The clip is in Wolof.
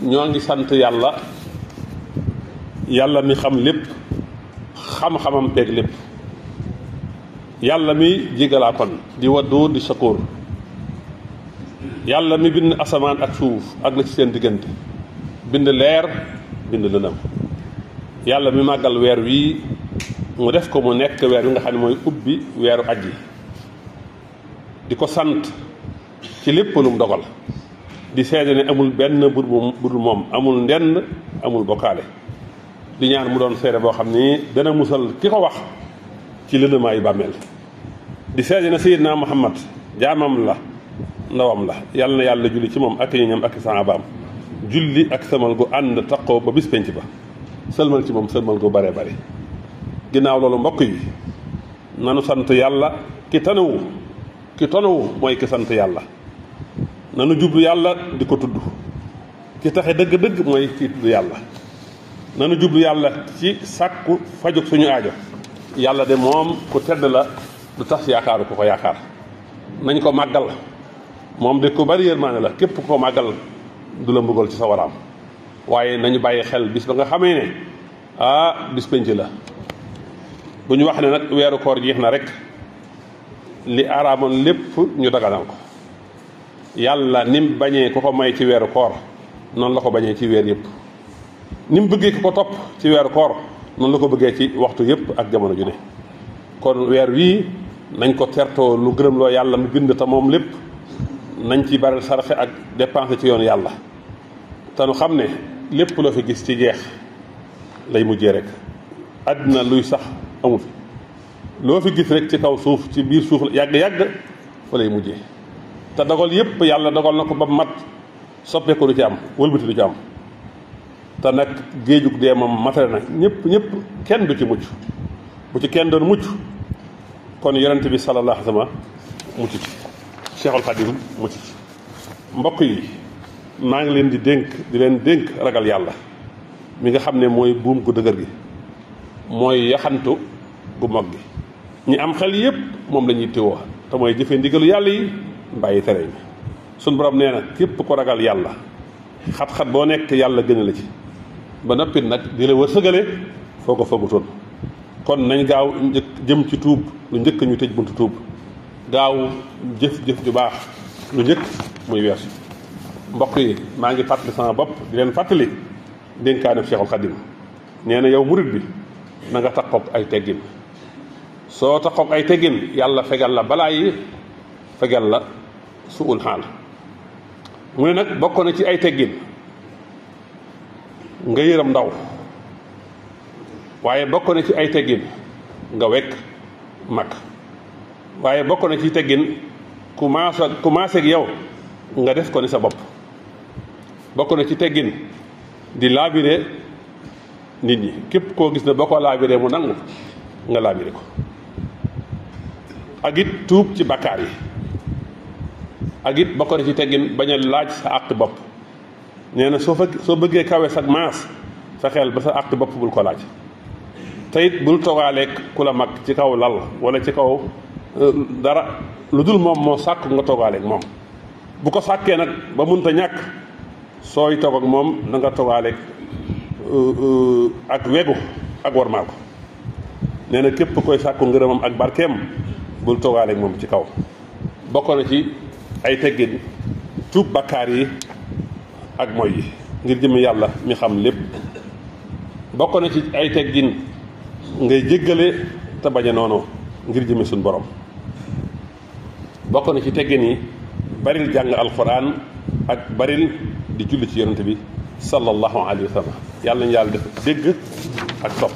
ñoo ngi sant yàlla yàlla mi xam lépp xam-xamam peeg lépp yàlla mi jigalaa kon di waddu di sakoor yàlla mi bind asamaan ak suuf ak la ci seen diggante bind leer bind lëndëm yàlla mi màggal weer wii mu def ko mu nekk weer wi nga xam ne mooy ubbi weeru aj yi di ko sant ci lépp lu mu dogal di seede ne amul benn budul moom amul ndenn amul bokkaale di ñaan mu doon seede boo xam ni dana musal ki ko wax ci lëndëmaayu bàmmeel di seede ne Seydina Muhammad jaamam la ndawam la yàlla na yàlla julli ci moom ak i ñam ak i saabaam julli ak sëmal gu ànd taqoo ba bis penc ba sëlmal ci moom sëlmal gu bare bare ginnaaw loolu mbokk yi nanu sant yàlla ki tonawu mooy ki sant yàlla nanu jublu yàlla di ko tudd ki taxe dëgg-dëgg mooy ki tudd yàlla nanu jublu yàlla ci sàkku fajug suñu aajo yàlla de moom ku tedd la du tax yaakaaru ku ko yaakaar nañ ko màggal moom de ku bari yërmaane la képp ku ko màggal du la mbugal ci sa waraam waaye nañu bàyyi xel bis ba nga xamee ne bis penc la bu ñu wax ne nag weeru koor jeex na rek li araamoon lépp ñu daganal ko yàlla nim bañee ku ko may ci weeru koor noonu la ko bañee ci weer yëpp ni mu bëggee ku ko topp ci weeru koor noonu la ko bëggee ci waxtu yëpp ak jamono ju ne kon weer wii nañ ko tertoo lu gërëm loo yàlla mu bind te moom lépp nañ ci baral saraxe ak dépenser ci yoonu yàlla te nu xam ne lépp loo fi gis ci jeex lay mujjee rek àddina luy sax amu fi loo fi gis rek ci kaw suuf ci biir suuf yàgg-yàgg fa lay mujjee te dogal yépp yàlla dogal na ko ba mat soppeeku du ci am wëlbati du ci am te nag géejug dee moom matale na ñëpp kenn du ci mucc bu ci kenn doon mucc kon yonent bi sallallahu alayhi wa sallam mucc ci Cheikhul Khadim mucc ci mbokk yi maa ngi leen di leen dénk ragal yàlla mi nga xam ne mooy buum gu dëgër gi mooy yaxantu gu mag gi ñi am xel yépp moom la ñuy téwoo te mooy jëfee ndigalu yàlla yi bàyyi tere yi suñ borom nee na képp ko ragal yàlla xat-xat boo nekk yàlla gën la ci ba noppit nag di la wërsëgale foo ko foogutoon kon nañ gaaw jëm ci tuub lu njëkk ñu tëj buntu tuub gaaw jëf ju baax lu njëkk muy weesu mbokk yi maa ngi fàttali sama bopp di leen fàttali dénkaane Cheikhul Khadim nee na yow murit bi na nga takkook ay teggin soo takkook ay teggin yàlla fegal la balaa yi fegal la suul xaal mu ne nag bokk na ci ay teggin nga yërëm ndaw waaye bokk na ci ay teggin nga wekk mag waaye bokk na ci teggin commencé ak yow nga def ko ni sa bopp bokk na ci teggin di laabire nit ñi képp koo gis ne boo ko laabiree mu nangu nga laabire ko ak it tuub ci bakkaar yi ak it bokk na ci teggin bañ a laaj sa àq bopp nee na soo bëggee kawe sag maas fexeel ba sa àq bopp bul ko laaj te it bul toogaaleeg ku la mag ci kaw lal wala ci kaw dara lu dul moom moo sàkk nga toogaaleeg moom bu ko sàkkee nag ba munta ñàkk sooy toog ak moom na nga toogaaleeg ak wegu ak warmaa ko nee na képp koy sàkku ngërëmam ak barkeem bul toogaaleeg moom ci kaw bokk na ci ay teggin tuub bakkaar yi ak moy yi ngir jëmi yàlla mi xam lépp bokk na ci ay teggin ngay jéggale te bañ a noonu ngir jëmi suñ borom bokk na ci teggin yi baril jàng alquran ak baril di julli ci yonent bi sallallahu alayhi wa sallam yàlla nañu yàlla def dégg ak topp